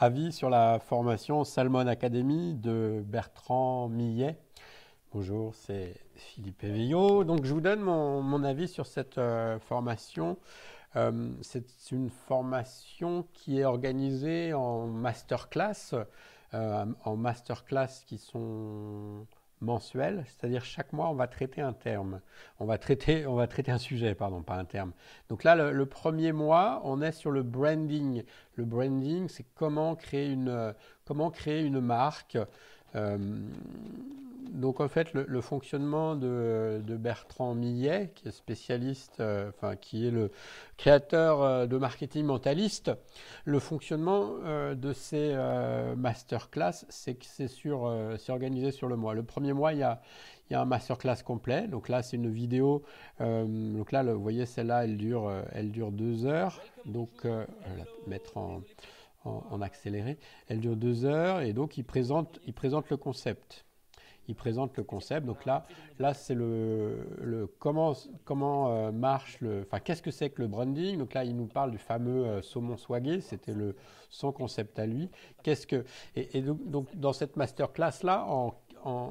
Avis sur la formation Salmon Academy de Bertrand Millet. Bonjour, c'est Philippe Éveillot. Donc, je vous donne mon avis sur cette formation. C'est une formation qui est organisée en masterclass qui sont mensuelles, c'est-à-dire chaque mois on va traiter un terme, on va traiter un sujet, pardon, pas un terme. Donc là, le premier mois, on est sur le branding. Le branding, c'est comment créer une marque. Euh, donc en fait, le fonctionnement de Bertrand Millet, qui est spécialiste, enfin qui est le créateur de marketing mentaliste, le fonctionnement de ces masterclass, c'est que c'est organisé sur le mois. Le premier mois, il y a un masterclass complet. Donc là, c'est une vidéo. Donc là, vous voyez, celle-là, elle dure 2 heures. Donc, je vais la mettre en accéléré. Elle dure 2 heures et donc il présente le concept. Il présente le concept. Donc là c'est comment marche enfin, qu'est-ce que c'est que le branding. Donc là, il nous parle du fameux saumon swagué. C'était son concept à lui. Et donc, dans cette masterclass là,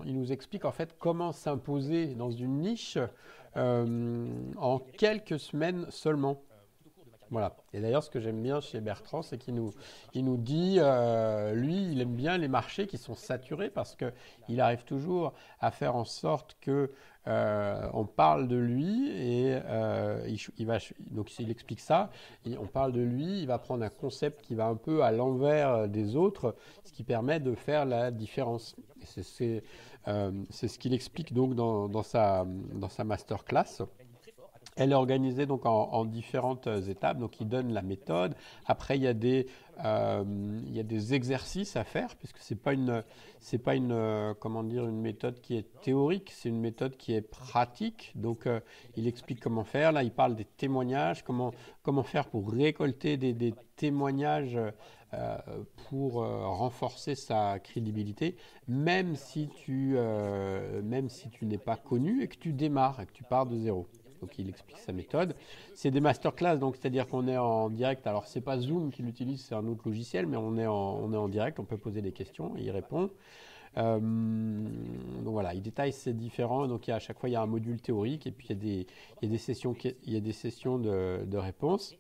il nous explique en fait comment s'imposer dans une niche en quelques semaines seulement. Voilà. Et d'ailleurs, ce que j'aime bien chez Bertrand, c'est qu'il nous dit, lui, il aime bien les marchés qui sont saturés parce qu'il arrive toujours à faire en sorte que on parle de lui et donc s'il explique ça, on parle de lui, il va prendre un concept qui va un peu à l'envers des autres, ce qui permet de faire la différence. Et c'est ce qu'il explique donc dans sa masterclass. Elle est organisée donc en différentes étapes. Donc, il donne la méthode. Après, il y a des exercices à faire, puisque c'est pas une comment dire, une méthode qui est théorique, c'est une méthode qui est pratique. Donc, il explique comment faire. Là, il parle des témoignages, comment faire pour récolter des témoignages euh, pour renforcer sa crédibilité, même si tu n'es pas connu et que tu démarres et que tu pars de zéro. Donc il explique sa méthode. C'est des masterclass, donc c'est-à-dire qu'on est en direct. Alors c'est pas Zoom qui l'utilise, c'est un autre logiciel, mais on est en direct, on peut poser des questions, et il répond. Donc voilà, il détaille ces différents. Donc à chaque fois il y a un module théorique et puis il y a des sessions de réponses.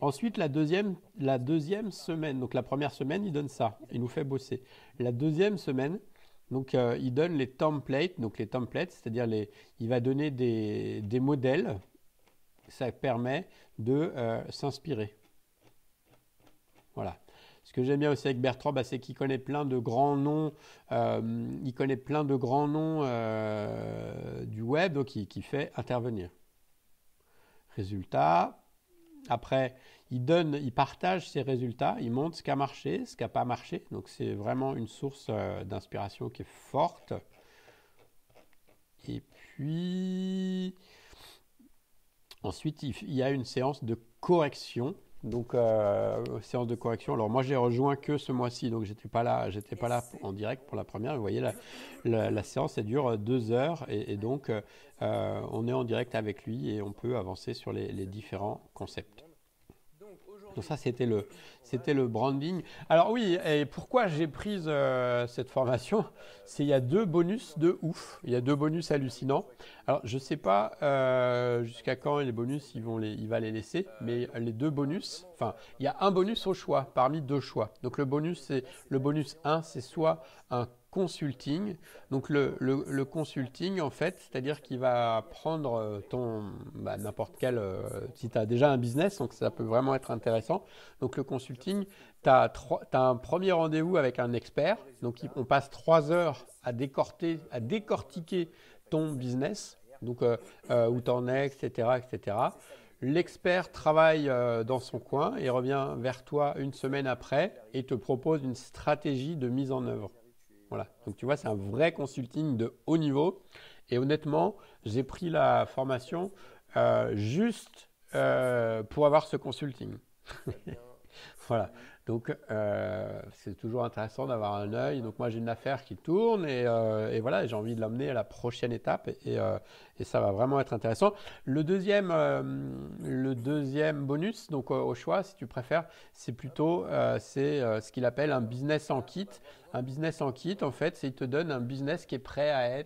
Ensuite, la deuxième semaine, donc la première semaine, il donne ça, il nous fait bosser. La deuxième semaine, donc il donne les templates, donc les templates, c'est-à-dire il va donner des modèles, ça permet de s'inspirer. Voilà. Ce que j'aime bien aussi avec Bertrand, c'est qu'il connaît plein de grands noms, il connaît plein de grands noms du web, donc qui fait intervenir. Résultat. Après, il partage ses résultats, il montre ce qui a marché, ce qui n'a pas marché. Donc c'est vraiment une source d'inspiration qui est forte. Et puis, ensuite, il y a une séance de correction. Donc, séance de correction. Alors moi, j'ai rejoint que ce mois-ci, donc j'étais pas là en direct pour la première. Vous voyez, la séance, elle dure 2 heures et donc on est en direct avec lui et on peut avancer sur les différents concepts. Donc ça, c'était le branding. Alors oui, et pourquoi j'ai pris cette formation? C'est il y a deux bonus de ouf. Il y a deux bonus hallucinants. Alors je sais pas jusqu'à quand les bonus il va les laisser, mais les deux bonus, enfin il y a un bonus au choix parmi deux choix. Donc le bonus 1, c'est soit un consulting. Donc le consulting, en fait, c'est-à-dire qu'il va prendre n'importe quel, si tu as déjà un business, donc ça peut vraiment être intéressant. Donc le consulting, tu as un premier rendez-vous avec un expert, donc on passe 3 heures à décortiquer ton business, donc où tu en es, etc., etc. L'expert travaille dans son coin et revient vers toi une semaine après et te propose une stratégie de mise en œuvre. Voilà. Donc tu vois, c'est un vrai consulting de haut niveau. Et honnêtement, j'ai pris la formation juste pour avoir ce consulting. Voilà. Donc, c'est toujours intéressant d'avoir un œil. Donc, moi, j'ai une affaire qui tourne et voilà, j'ai envie de l'emmener à la prochaine étape et ça va vraiment être intéressant. Le deuxième bonus, donc au choix, si tu préfères, c'est plutôt ce qu'il appelle un business en kit. Un business en kit, en fait, c'est il te donne un business qui est prêt à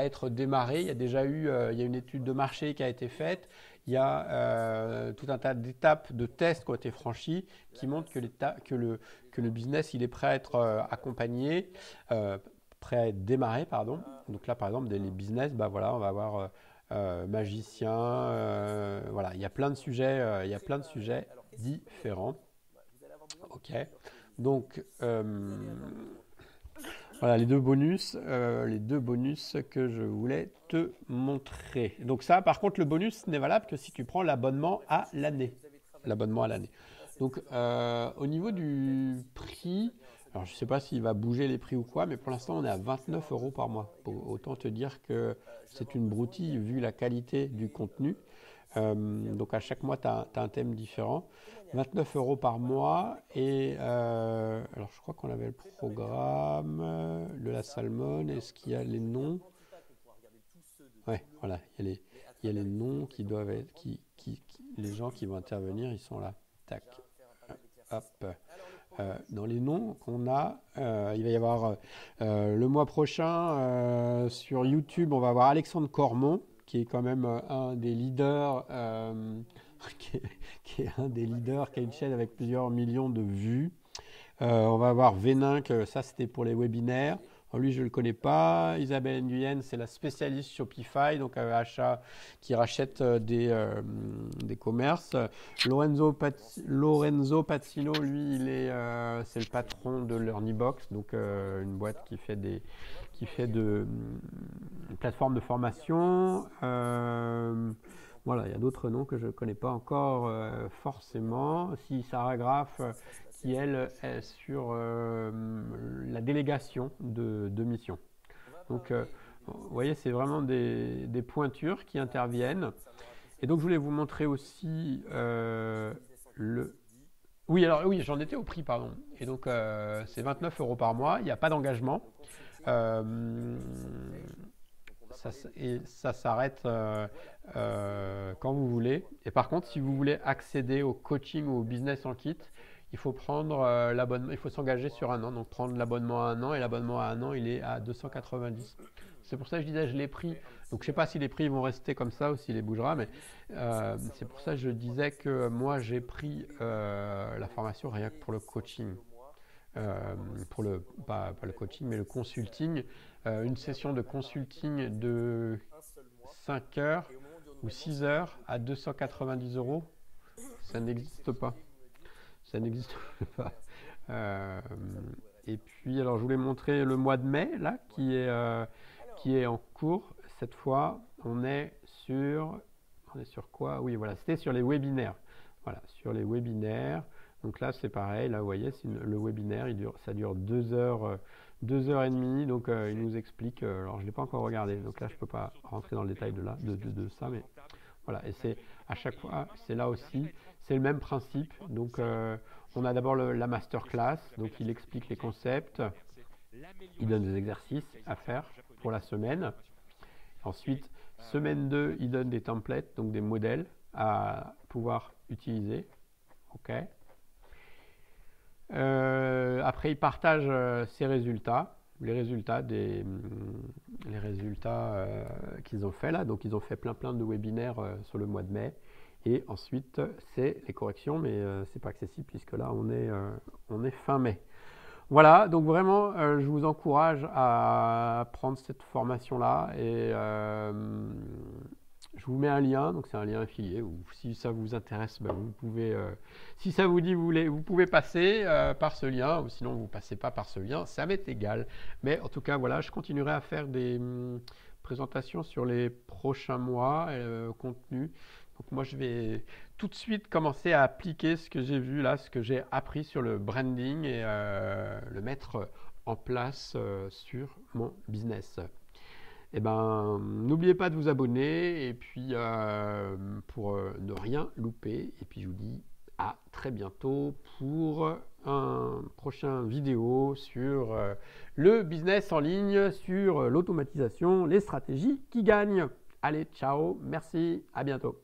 être démarré. Il y a déjà eu, il y a une étude de marché qui a été faite. Il y a tout un tas d'étapes de tests qui ont été franchies qui montrent que le business il est prêt à être accompagné, prêt à être démarré, pardon. Donc là, par exemple, les business, bah voilà, on va avoir magicien, voilà, il y a plein de sujets, il y a plein de sujets différents. Ok. Donc voilà les deux bonus que je voulais te montrer. Donc ça, par contre, le bonus n'est valable que si tu prends l'abonnement à l'année. L'abonnement à l'année. Donc au niveau du prix, alors je ne sais pas s'il va bouger les prix ou quoi, mais pour l'instant on est à 29 euros par mois. Autant te dire que c'est une broutille vu la qualité du contenu. Donc à chaque mois, tu as un thème différent. 29 euros par mois. Et alors je crois qu'on avait le programme de la Salmon. Est-ce qu'il y a les noms? Ouais, voilà, il y a les noms qui doivent être, les gens qui vont intervenir, ils sont là. Tac. Hop. Dans les noms qu'on a, il va y avoir le mois prochain sur YouTube, on va avoir Alexandre Cormon, qui est quand même un des leaders, qui est un des leaders, qui a une chaîne avec plusieurs millions de vues. On va avoir Véninck, ça c'était pour les webinaires. Alors, lui, je ne le connais pas. Isabelle Nguyen, c'est la spécialiste Shopify, donc achat qui rachète des commerces. Lorenzo Pazzino, lui, c'est le patron de LearnyBox, donc une boîte qui fait une plateforme de formation. Voilà, il y a d'autres noms que je ne connais pas encore forcément. Si Sarah Graff, qui elle est sur la délégation de mission. Donc, vous voyez, c'est vraiment des pointures qui interviennent. Et donc, je voulais vous montrer aussi le... Oui, alors oui, j'en étais au prix, pardon. Et donc, c'est 29 euros par mois. Il n'y a pas d'engagement. Ça s'arrête quand vous voulez. Et par contre, si vous voulez accéder au coaching ou au business en kit, il faut prendre l'abonnement, il faut s'engager sur un an. Donc prendre l'abonnement à un an, et l'abonnement à un an, il est à 290. C'est pour ça que je disais, je l'ai pris. Donc je ne sais pas si les prix vont rester comme ça ou s'il les bougera, mais c'est pour ça que je disais que moi j'ai pris la formation rien que pour le coaching. Pas le coaching, mais le consulting. Une session de consulting de 5 heures ou 6 heures à 290 euros, ça n'existe pas. Ça n'existe pas. Et puis, alors, je voulais montrer le mois de mai, là, qui est en cours. Cette fois, on est sur quoi? Oui, voilà, c'était sur les webinaires. Voilà, sur les webinaires. Donc là, c'est pareil. Là, vous voyez, le webinaire, ça dure 2 heures, 2 heures et demie. Donc, il nous explique. Alors, je ne l'ai pas encore regardé. Donc là, je ne peux pas rentrer dans le détail de ça. Mais voilà. Et c'est à chaque fois, c'est là aussi, c'est le même principe. Donc, on a d'abord la masterclass. Donc, il explique les concepts. Il donne des exercices à faire pour la semaine. Ensuite, semaine 2, il donne des templates, donc des modèles à pouvoir utiliser. OK. Après, il partage ses résultats, les résultats qu'ils ont fait là. Donc, ils ont fait plein de webinaires sur le mois de mai. Et ensuite, c'est les corrections, mais c'est pas accessible puisque là, on est fin mai. Voilà, donc vraiment, je vous encourage à prendre cette formation-là et je vous mets un lien, donc c'est un lien affilié, ou si ça vous intéresse, ben vous pouvez, si ça vous dit, vous pouvez passer par ce lien, ou sinon vous ne passez pas par ce lien, ça m'est égal. Mais en tout cas, voilà, je continuerai à faire des présentations sur les prochains mois, contenu. Donc moi, je vais tout de suite commencer à appliquer ce que j'ai vu là, ce que j'ai appris sur le branding et le mettre en place sur mon business. Eh ben, n'oubliez pas de vous abonner et puis pour ne rien louper. Et puis je vous dis à très bientôt pour prochaines vidéos sur le business en ligne, sur l'automatisation, les stratégies qui gagnent. Allez, ciao, merci, à bientôt.